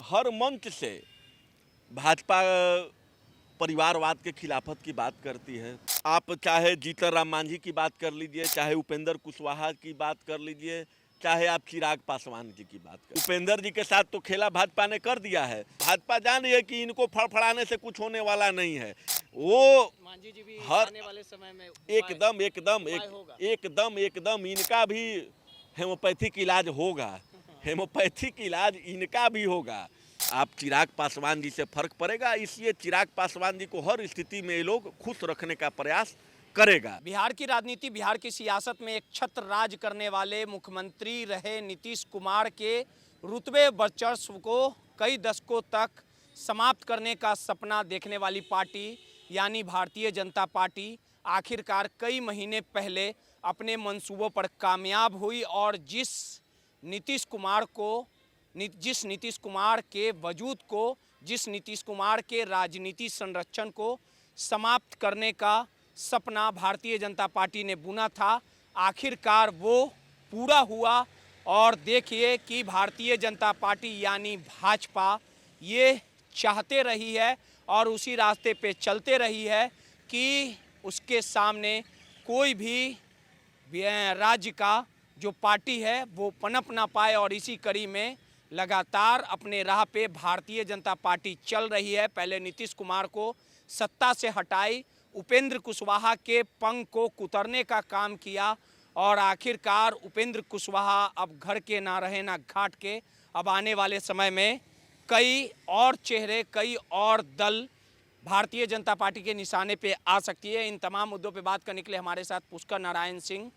हर मंच से भाजपा परिवारवाद के खिलाफत की बात करती है। आप चाहे जीतन राम मांझी की बात कर लीजिए, चाहे उपेंद्र कुशवाहा की बात कर लीजिए, चाहे आप चिराग पासवान जी की बात कर। उपेंद्र जी के साथ तो खेला भाजपा ने कर दिया है। भाजपा जान रही है कि इनको फड़फड़ाने से कुछ होने वाला नहीं है। वो मांझी जी भी हर आने वाले समय में एकदम इनका भी हेमोपैथिक इलाज होगा। हेमोपैथिक इलाज इनका भी होगा। आप चिराग पासवान जी से फर्क पड़ेगा, इसलिए चिराग पासवान जी को हर स्थिति में ये लोग खुश रखने का प्रयास करेगा। बिहार की राजनीति, बिहार की सियासत में एक छत्र राज करने वाले मुख्यमंत्री रहे नीतीश कुमार के रुतबे वर्चस्व को कई दशकों तक समाप्त करने का सपना देखने वाली पार्टी यानी भारतीय जनता पार्टी आखिरकार कई महीने पहले अपने मंसूबों पर कामयाब हुई और जिस नीतीश कुमार के वजूद को, जिस नीतीश कुमार के राजनीति संरक्षण को समाप्त करने का सपना भारतीय जनता पार्टी ने बुना था, आखिरकार वो पूरा हुआ। और देखिए कि भारतीय जनता पार्टी यानी भाजपा ये चाहते रही है और उसी रास्ते पे चलते रही है कि उसके सामने कोई भी राज्य का जो पार्टी है वो पनप ना पाए। और इसी कड़ी में लगातार अपने राह पे भारतीय जनता पार्टी चल रही है। पहले नीतीश कुमार को सत्ता से हटाई, उपेंद्र कुशवाहा के पंख को कुतरने का काम किया और आखिरकार उपेंद्र कुशवाहा अब घर के ना रहे ना घाट के। अब आने वाले समय में कई और चेहरे, कई और दल भारतीय जनता पार्टी के निशाने पे आ सकती है। इन तमाम मुद्दों पे बात करने के लिए हमारे साथ पुष्कर नारायण सिंह,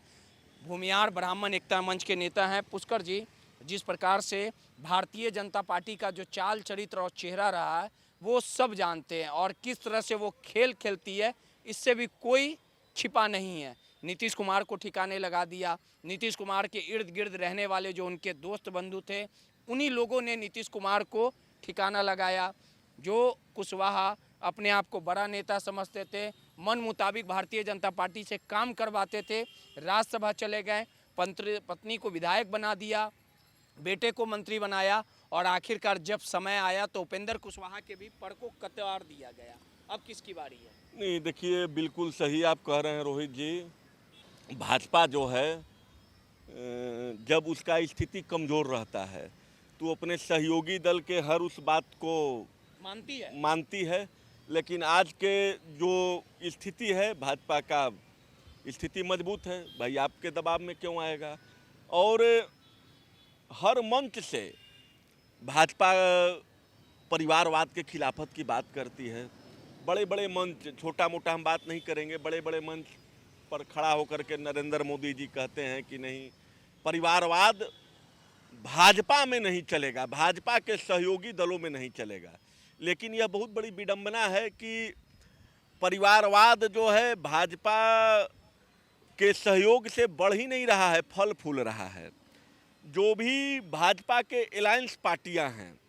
भूमिहार ब्राह्मण एकता मंच के नेता हैं। पुष्कर जी, जिस प्रकार से भारतीय जनता पार्टी का जो चाल चरित्र और चेहरा रहा है वो सब जानते हैं और किस तरह से वो खेल खेलती है इससे भी कोई छिपा नहीं है। नीतीश कुमार को ठिकाने लगा दिया। नीतीश कुमार के इर्द गिर्द रहने वाले जो उनके दोस्त बंधु थे उन्हीं लोगों ने नीतीश कुमार को ठिकाना लगाया। जो कुशवाहा अपने आप को बड़ा नेता समझते थे, मन मुताबिक भारतीय जनता पार्टी से काम करवाते थे, राज्यसभा चले गए, पत्नी को विधायक बना दिया, बेटे को मंत्री बनाया और आखिरकार जब समय आया तो उपेंद्र कुशवाहा के भी पर को कतार दिया गया। अब किसकी बारी है? नहीं, देखिए बिल्कुल सही आप कह रहे हैं रोहित जी। भाजपा जो है जब उसका स्थिति कमज़ोर रहता है तो अपने सहयोगी दल के हर उस बात को मानती है। लेकिन आज के जो स्थिति है भाजपा का स्थिति मजबूत है, भाई आपके दबाव में क्यों आएगा। और हर मंच से भाजपा परिवारवाद के खिलाफत की बात करती है। बड़े बड़े मंच, छोटा मोटा हम बात नहीं करेंगे, बड़े बड़े मंच पर खड़ा होकर के नरेंद्र मोदी जी कहते हैं कि नहीं, परिवारवाद भाजपा में नहीं चलेगा, भाजपा के सहयोगी दलों में नहीं चलेगा। लेकिन यह बहुत बड़ी विडंबना है कि परिवारवाद जो है भाजपा के सहयोग से बढ़ ही नहीं रहा है, फल फूल रहा है। जो भी भाजपा के अलायंस पार्टियां हैं,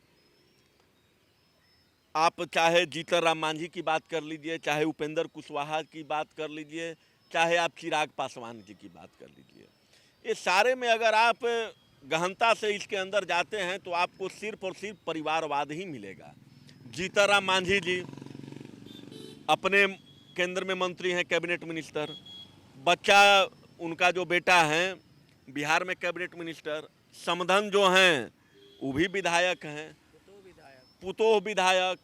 आप चाहे जीतन राम मांझी की बात कर लीजिए, चाहे उपेंद्र कुशवाहा की बात कर लीजिए, चाहे आप चिराग पासवान जी की बात कर लीजिए, ये सारे में अगर आप गहनता से इसके अंदर जाते हैं तो आपको सिर्फ और सिर्फ परिवारवाद ही मिलेगा। जीतन राम मांझी जी अपने केंद्र में मंत्री हैं, कैबिनेट मिनिस्टर, बच्चा उनका जो बेटा है बिहार में कैबिनेट मिनिस्टर, समधन जो हैं वो भी विधायक हैं, पुतोह विधायक,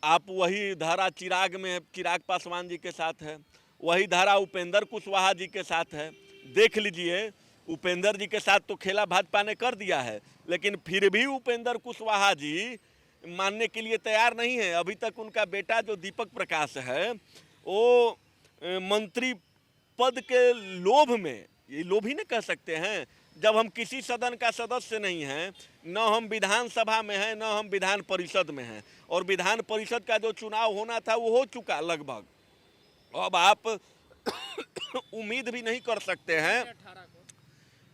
आप वही धारा चिराग में चिराग पासवान जी के साथ है, वही धारा उपेंद्र कुशवाहा जी के साथ है। देख लीजिए, उपेंद्र जी के साथ तो खेला भाजपा ने कर दिया है, लेकिन फिर भी उपेंद्र कुशवाहा जी मानने के लिए तैयार नहीं है। अभी तक उनका बेटा जो दीपक प्रकाश है वो मंत्री पद के लोभ में, ये लोभ ही नहीं कह सकते हैं, जब हम किसी सदन का सदस्य नहीं हैं, न हम विधानसभा में हैं, न हम विधान परिषद में हैं, और विधान परिषद का जो चुनाव होना था वो हो चुका लगभग। अब आप उम्मीद भी नहीं कर सकते हैं,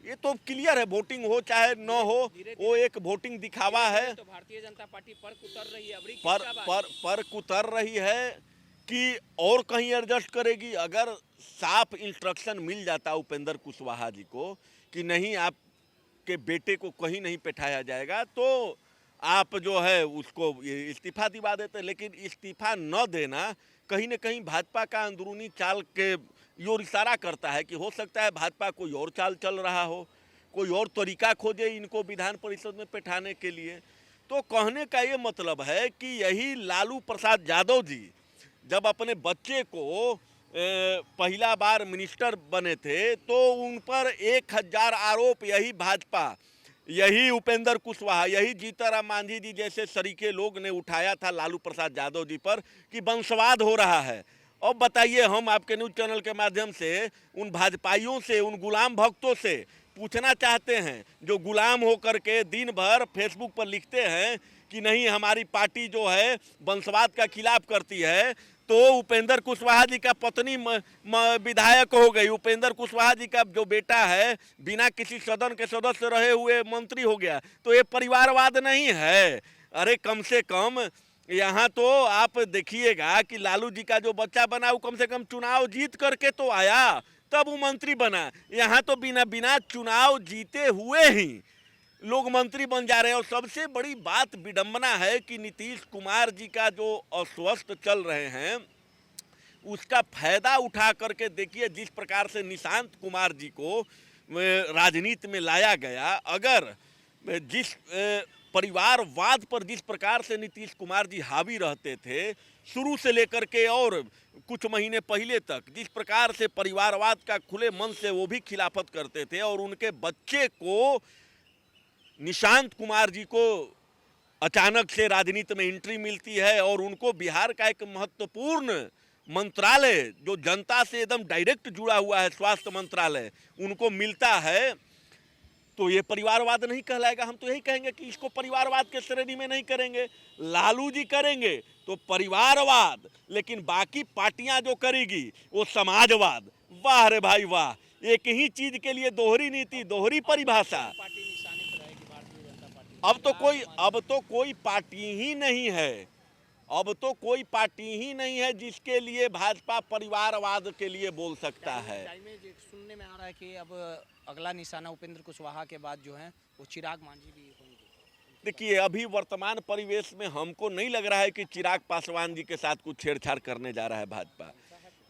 ये तो क्लियर है, वोटिंग हो चाहे न हो, वो एक वोटिंग दिखावा है। तो भारतीय जनता पार्टी पर कुतर रही है, पर कुतर रही है कि और कहीं एडजस्ट करेगी। अगर साफ इंस्ट्रक्शन मिल जाता उपेंद्र कुशवाहा जी को कि नहीं, आपके बेटे को कहीं नहीं बैठाया जाएगा, तो आप जो है उसको इस्तीफा दिवा देते। लेकिन इस्तीफा न देना कहीं न कहीं भाजपा का अंदरूनी चाल के योर इशारा करता है कि हो सकता है भाजपा कोई और चाल चल रहा हो, कोई और तरीका खोजे इनको विधान परिषद में बैठाने के लिए। तो कहने का ये मतलब है कि यही लालू प्रसाद यादव जी जब अपने बच्चे को पहला बार मिनिस्टर बने थे तो उन पर 1000 आरोप यही भाजपा, यही उपेंद्र कुशवाहा, यही जीतनराम मांझी जी जैसे सरीके लोग ने उठाया था लालू प्रसाद यादव जी पर कि वंशवाद हो रहा है। अब बताइए, हम आपके न्यूज़ चैनल के माध्यम से उन भाजपाइयों से, उन गुलाम भक्तों से पूछना चाहते हैं जो गुलाम होकर के दिन भर फेसबुक पर लिखते हैं कि नहीं हमारी पार्टी जो है वंशवाद का खिलाफ करती है। तो उपेंद्र कुशवाहा जी का पत्नी विधायक हो गई, उपेंद्र कुशवाहा जी का जो बेटा है बिना किसी सदन के सदस्य रहे हुए मंत्री हो गया। तो ये परिवारवाद नहीं है। अरे कम से कम यहाँ तो आप देखिएगा कि लालू जी का जो बच्चा बना वो कम से कम चुनाव जीत करके तो आया, तब वो मंत्री बना। यहाँ तो बिना चुनाव जीते हुए ही लोग मंत्री बन जा रहे हैं। और सबसे बड़ी बात विडंबना है कि नीतीश कुमार जी का जो अस्वस्थ चल रहे हैं उसका फायदा उठा करके देखिए जिस प्रकार से निशांत कुमार जी को राजनीति में लाया गया। अगर जिस परिवारवाद पर जिस प्रकार से नीतीश कुमार जी हावी रहते थे शुरू से लेकर के और कुछ महीने पहले तक, जिस प्रकार से परिवारवाद का खुले मन से वो भी खिलाफत करते थे, और उनके बच्चे को निशांत कुमार जी को अचानक से राजनीति में एंट्री मिलती है और उनको बिहार का एक महत्वपूर्ण मंत्रालय जो जनता से एकदम डायरेक्ट जुड़ा हुआ है, स्वास्थ्य मंत्रालय, उनको मिलता है, तो ये परिवारवाद नहीं कहलाएगा। हम तो यही कहेंगे कि इसको परिवारवाद के श्रेणी में नहीं करेंगे। लालू जी करेंगे तो परिवारवाद, लेकिन बाकी पार्टियां जो करेगी वो समाजवाद। वाह रे भाई वाह, एक ही चीज के लिए दोहरी नीति, दोहरी परिभाषा। अब तो कोई पार्टी ही नहीं है, अब तो कोई पार्टी ही नहीं है जिसके लिए भाजपा परिवारवाद के लिए बोल सकता है। सुनने में आ रहा है कि अब अगला निशाना उपेंद्र कुशवाहा के बाद जो है वो चिराग मांझी भी होंगे। देखिए, अभी वर्तमान परिवेश में हमको नहीं लग रहा है कि चिराग पासवान जी के साथ कुछ छेड़छाड़ करने जा रहा है भाजपा।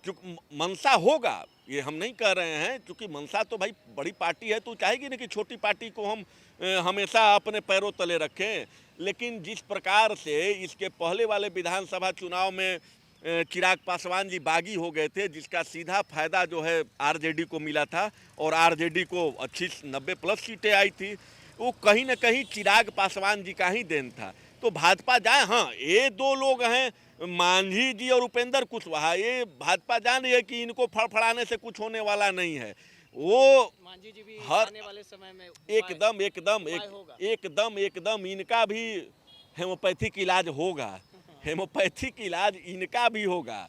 क्योंकि मनसा होगा, ये हम नहीं कह रहे हैं, क्योंकि मनसा तो भाई बड़ी पार्टी है तो चाहेगी ना कि छोटी पार्टी को हम हमेशा अपने पैरों तले रखें। लेकिन जिस प्रकार से इसके पहले वाले विधानसभा चुनाव में चिराग पासवान जी बागी हो गए थे, जिसका सीधा फायदा जो है आरजेडी को मिला था और आरजेडी को अच्छी 90+ सीटें आई थी, वो कहीं ना कहीं चिराग पासवान जी का ही देन था। तो भाजपा जाए, हाँ ये दो लोग हैं मांझी जी और उपेंद्र कुशवाहा, ये भाजपा जान रही है कि इनको फड़फड़ाने से कुछ होने वाला नहीं है। वो मांझी जी भी हर आने वाले समय में एकदम इनका भी हेमोपैथिक इलाज होगा, हेमोपैथिक इलाज इनका भी होगा।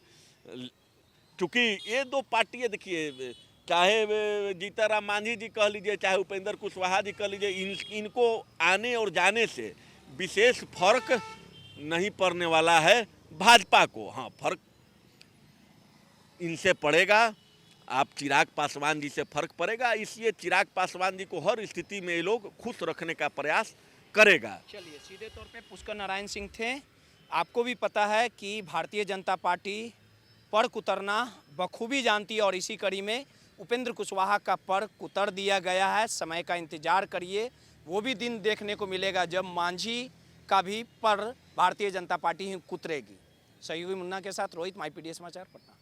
क्योंकि ये दो पार्टियां देखिए, चाहे जीतनराम मांझी जी कह लीजिए, चाहे उपेंद्र कुशवाहा जी कह लीजिए, इनको आने और जाने से विशेष फर्क नहीं पड़ने वाला है भाजपा को। हाँ, फर्क इनसे पड़ेगा, आप चिराग पासवान जी से फर्क पड़ेगा, इसलिए चिराग पासवान जी को हर स्थिति में ये लोग खुश रखने का प्रयास करेगा। चलिए, सीधे तौर पे पुष्कर नारायण सिंह थे। आपको भी पता है कि भारतीय जनता पार्टी पर्क उतरना बखूबी जानती है और इसी कड़ी में उपेंद्र कुशवाहा का पर्क उतर दिया गया है। समय का इंतजार करिए, वो भी दिन देखने को मिलेगा जब मांझी का भी पर भारतीय जनता पार्टी ही उतरेगी। सहयोगी मुन्ना के साथ रोहित, माई पीडीएस समाचार, पटना।